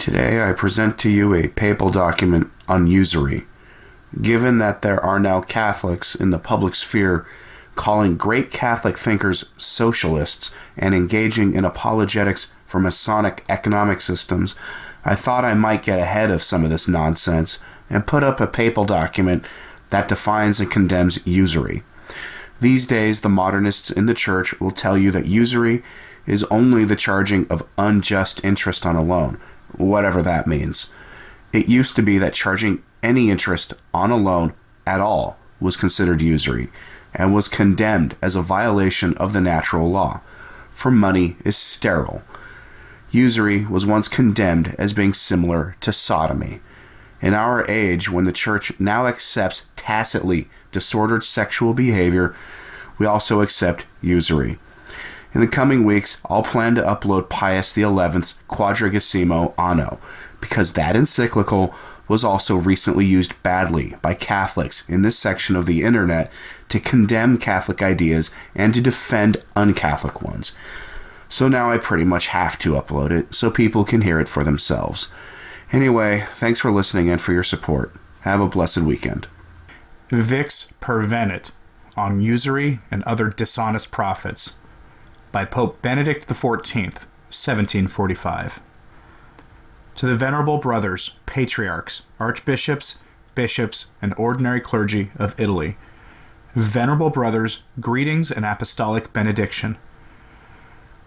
Today I present to you a papal document on usury. Given that there are now Catholics in the public sphere calling great Catholic thinkers socialists and engaging in apologetics for Masonic economic systems, I thought I might get ahead of some of this nonsense and put up a papal document that defines and condemns usury. These days, the modernists in the church will tell you that usury is only the charging of unjust interest on a loan, whatever that means. It used to be that charging any interest on a loan at all was considered usury and was condemned as a violation of the natural law, for money is sterile. Usury was once condemned as being similar to sodomy. In our age, when the church now accepts tacitly disordered sexual behavior, we also accept usury. In the coming weeks, I'll plan to upload Pius XI's Quadragesimo Anno, because that encyclical was also recently used badly by Catholics in this section of the internet to condemn Catholic ideas and to defend un-Catholic ones. So now I pretty much have to upload it so people can hear it for themselves. Anyway, thanks for listening and for your support. Have a blessed weekend. Vix Pervenit on Usury and Other Dishonest Profits by Pope Benedict XIV, 1745. To the venerable brothers, patriarchs, archbishops, bishops, and ordinary clergy of Italy, venerable brothers, greetings and apostolic benediction.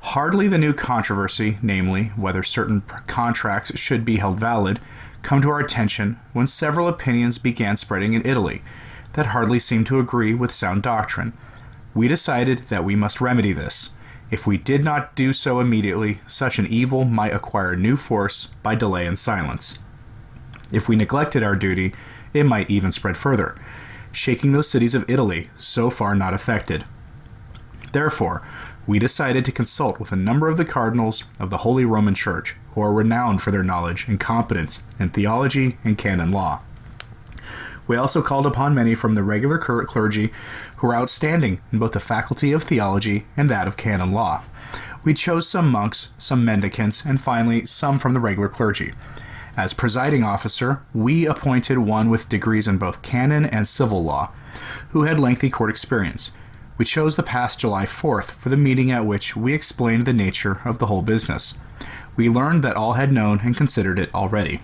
Hardly the new controversy, namely, whether certain contracts should be held valid, come to our attention when several opinions began spreading in Italy that hardly seemed to agree with sound doctrine. We decided that we must remedy this. If we did not do so immediately, such an evil might acquire new force by delay and silence. If we neglected our duty, it might even spread further, shaking those cities of Italy so far not affected. Therefore, we decided to consult with a number of the cardinals of the Holy Roman Church, who are renowned for their knowledge and competence in theology and canon law. We also called upon many from the regular clergy who are outstanding in both the faculty of theology and that of canon law. We chose some monks, some mendicants, and finally some from the regular clergy. As presiding officer, we appointed one with degrees in both canon and civil law, who had lengthy court experience. We chose the past July 4th for the meeting at which we explained the nature of the whole business. We learned that all had known and considered it already.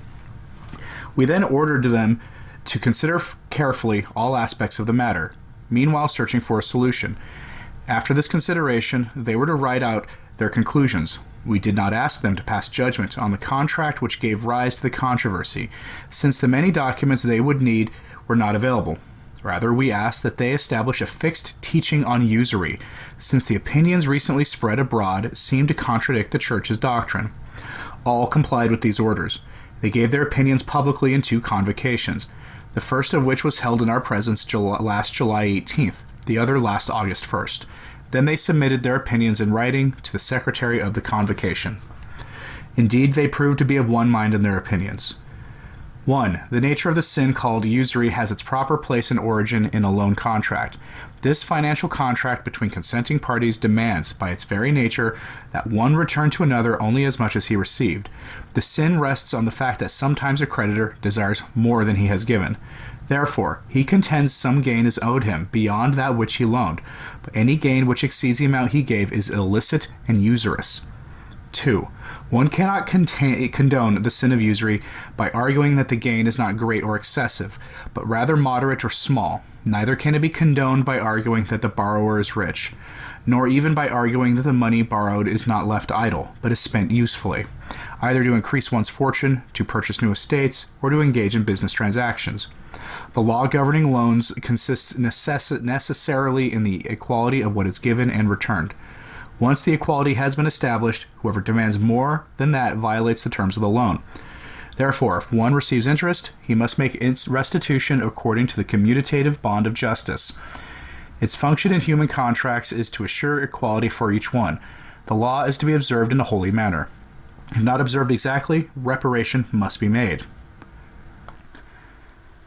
We then ordered them to consider carefully all aspects of the matter, meanwhile searching for a solution. After this consideration, they were to write out their conclusions. We did not ask them to pass judgment on the contract which gave rise to the controversy, since the many documents they would need were not available. Rather, we asked that they establish a fixed teaching on usury, since the opinions recently spread abroad seemed to contradict the Church's doctrine. All complied with these orders. They gave their opinions publicly in 2 convocations, the first of which was held in our presence last July 18th, the other last August 1st. Then they submitted their opinions in writing to the secretary of the convocation. Indeed, they proved to be of one mind in their opinions. 1. The nature of the sin called usury has its proper place and origin in a loan contract. This financial contract between consenting parties demands, by its very nature, that one return to another only as much as he received. The sin rests on the fact that sometimes a creditor desires more than he has given. Therefore, he contends some gain is owed him beyond that which he loaned, but any gain which exceeds the amount he gave is illicit and usurious. 2. One cannot condone the sin of usury by arguing that the gain is not great or excessive, but rather moderate or small. Neither can it be condoned by arguing that the borrower is rich, nor even by arguing that the money borrowed is not left idle, but is spent usefully, either to increase one's fortune, to purchase new estates, or to engage in business transactions. The law governing loans consists necessarily in the equality of what is given and returned. Once the equality has been established, whoever demands more than that violates the terms of the loan. Therefore, if one receives interest, he must make its restitution according to the commutative bond of justice. Its function in human contracts is to assure equality for each one. The law is to be observed in a holy manner. If not observed exactly, reparation must be made.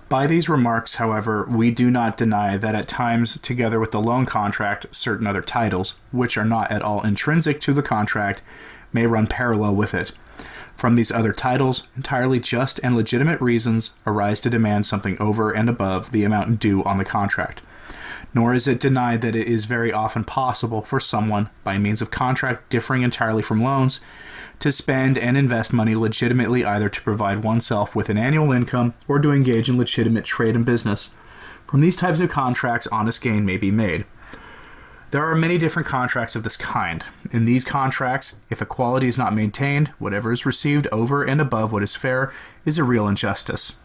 By these remarks, however, we do not deny that at times, together with the loan contract, certain other titles, which are not at all intrinsic to the contract, may run parallel with it. From these other titles, entirely just and legitimate reasons arise to demand something over and above the amount due on the contract. Nor is it denied that it is very often possible for someone, by means of contract differing entirely from loans, to spend and invest money legitimately either to provide oneself with an annual income or to engage in legitimate trade and business. From these types of contracts, honest gain may be made. There are many different contracts of this kind. In these contracts, if equality is not maintained, whatever is received over and above what is fair is a real injustice.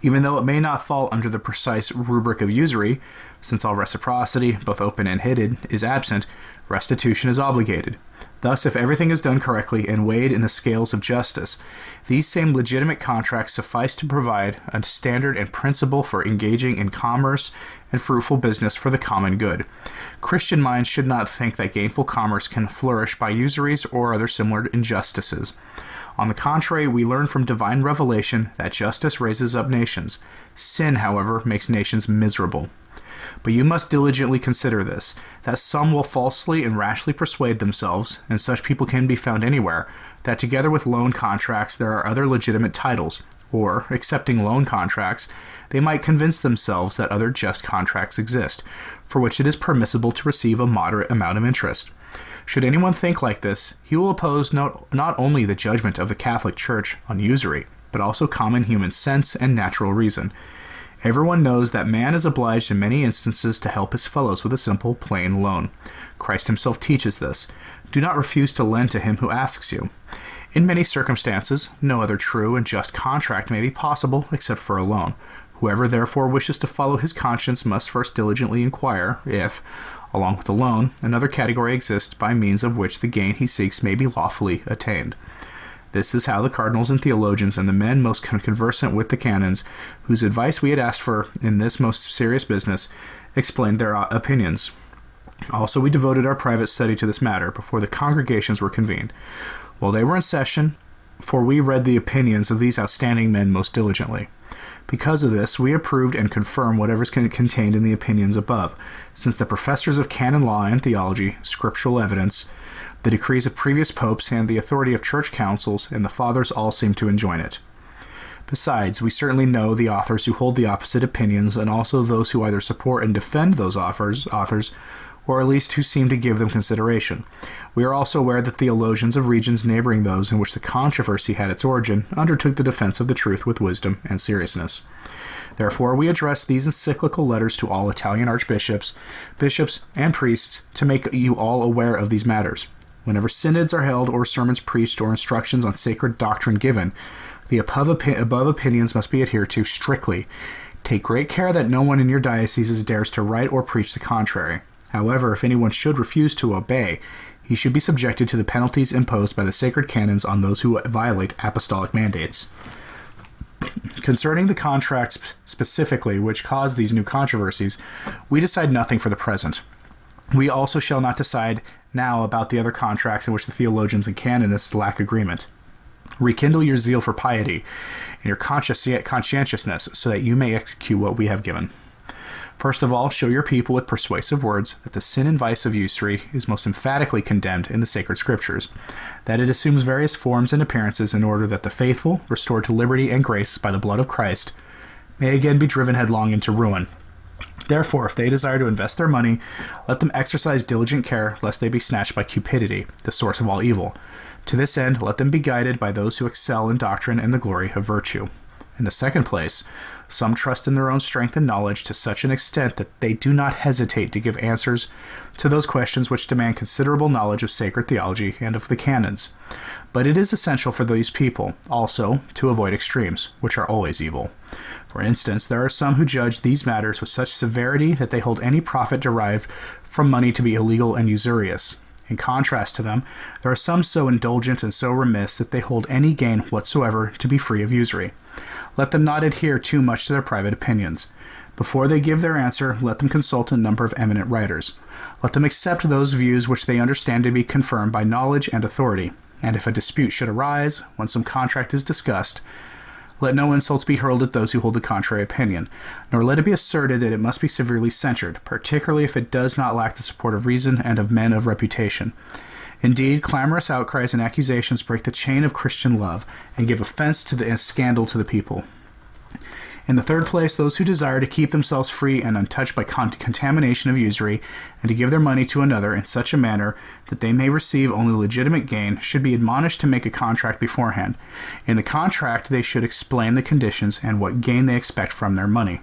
Even though it may not fall under the precise rubric of usury, since all reciprocity, both open and hidden, is absent, restitution is obligated. Thus, if everything is done correctly and weighed in the scales of justice, these same legitimate contracts suffice to provide a standard and principle for engaging in commerce and fruitful business for the common good. Christian minds should not think that gainful commerce can flourish by usuries or other similar injustices. On the contrary, we learn from divine revelation that justice raises up nations. Sin, however, makes nations miserable. But you must diligently consider this, that some will falsely and rashly persuade themselves, and such people can be found anywhere, that together with loan contracts there are other legitimate titles, or, accepting loan contracts, they might convince themselves that other just contracts exist, for which it is permissible to receive a moderate amount of interest. Should anyone think like this, he will oppose not only the judgment of the Catholic Church on usury, but also common human sense and natural reason. Everyone knows that man is obliged in many instances to help his fellows with a simple, plain loan. Christ himself teaches this. Do not refuse to lend to him who asks you. In many circumstances, no other true and just contract may be possible except for a loan. Whoever therefore wishes to follow his conscience must first diligently inquire if, along with the loan, another category exists by means of which the gain he seeks may be lawfully attained. This is how the cardinals and theologians and the men most conversant with the canons, whose advice we had asked for in this most serious business, explained their opinions. Also, we devoted our private study to this matter before the congregations were convened. While they were in session, for we read the opinions of these outstanding men most diligently. Because of this, we approved and confirmed whatever is contained in the opinions above, since the professors of canon law and theology, scriptural evidence, the decrees of previous popes, and the authority of church councils, and the fathers all seem to enjoin it. Besides, we certainly know the authors who hold the opposite opinions, and also those who either support and defend those authors, or at least who seem to give them consideration. We are also aware that theologians of regions neighboring those in which the controversy had its origin undertook the defense of the truth with wisdom and seriousness. Therefore, we address these encyclical letters to all Italian archbishops, bishops, and priests to make you all aware of these matters. Whenever synods are held or sermons preached or instructions on sacred doctrine given, the above opinions must be adhered to strictly. Take great care that no one in your dioceses dares to write or preach the contrary. However, if anyone should refuse to obey, he should be subjected to the penalties imposed by the sacred canons on those who violate apostolic mandates. Concerning the contracts specifically which cause these new controversies, we decide nothing for the present. We also shall not decide now about the other contracts in which the theologians and canonists lack agreement. Rekindle your zeal for piety and your conscientiousness so that you may execute what we have given. First of all, show your people with persuasive words that the sin and vice of usury is most emphatically condemned in the sacred scriptures, that it assumes various forms and appearances in order that the faithful, restored to liberty and grace by the blood of Christ, may again be driven headlong into ruin. Therefore, if they desire to invest their money, let them exercise diligent care lest they be snatched by cupidity, the source of all evil. To this end, let them be guided by those who excel in doctrine and the glory of virtue. In the second place, some trust in their own strength and knowledge to such an extent that they do not hesitate to give answers to those questions which demand considerable knowledge of sacred theology and of the canons. But it is essential for these people, also, to avoid extremes, which are always evil. For instance, there are some who judge these matters with such severity that they hold any profit derived from money to be illegal and usurious. In contrast to them, there are some so indulgent and so remiss that they hold any gain whatsoever to be free of usury. Let them not adhere too much to their private opinions. Before they give their answer, let them consult a number of eminent writers. Let them accept those views which they understand to be confirmed by knowledge and authority. And if a dispute should arise, when some contract is discussed, let no insults be hurled at those who hold the contrary opinion, nor let it be asserted that it must be severely censured, particularly if it does not lack the support of reason and of men of reputation. Indeed, clamorous outcries and accusations break the chain of Christian love and give offense to and scandal to the people. In the third place, those who desire to keep themselves free and untouched by contamination of usury, and to give their money to another in such a manner that they may receive only legitimate gain, should be admonished to make a contract beforehand. In the contract, they should explain the conditions and what gain they expect from their money.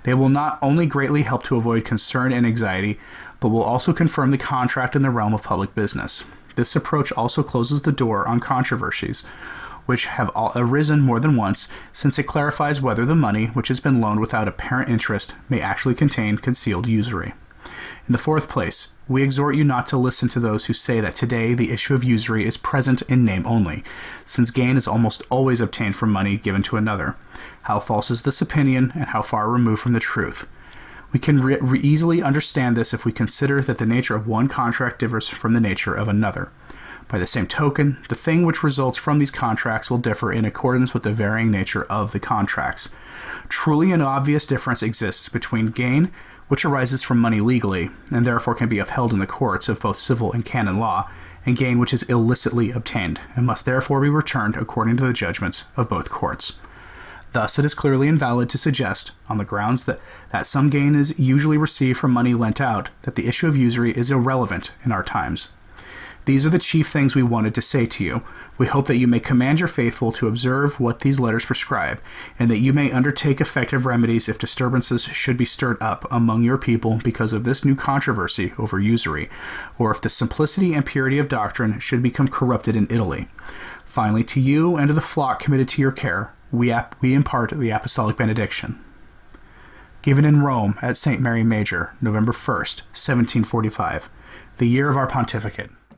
They will not only greatly help to avoid concern and anxiety, but will also confirm the contract in the realm of public business. This approach also closes the door on controversies, which have arisen more than once, since it clarifies whether the money, which has been loaned without apparent interest, may actually contain concealed usury. In the fourth place, we exhort you not to listen to those who say that today the issue of usury is present in name only, since gain is almost always obtained from money given to another. How false is this opinion, and how far removed from the truth? We can easily understand this if we consider that the nature of one contract differs from the nature of another. By the same token, the thing which results from these contracts will differ in accordance with the varying nature of the contracts. Truly an obvious difference exists between gain, which arises from money legally, and therefore can be upheld in the courts of both civil and canon law, and gain which is illicitly obtained, and must therefore be returned according to the judgments of both courts. Thus, it is clearly invalid to suggest, on the grounds that some gain is usually received from money lent out, that the issue of usury is irrelevant in our times. These are the chief things we wanted to say to you. We hope that you may command your faithful to observe what these letters prescribe, and that you may undertake effective remedies if disturbances should be stirred up among your people because of this new controversy over usury, or if the simplicity and purity of doctrine should become corrupted in Italy. Finally, to you and to the flock committed to your care, we impart the apostolic benediction. Given in Rome at St. Mary Major, November 1st, 1745, the year of our pontificate.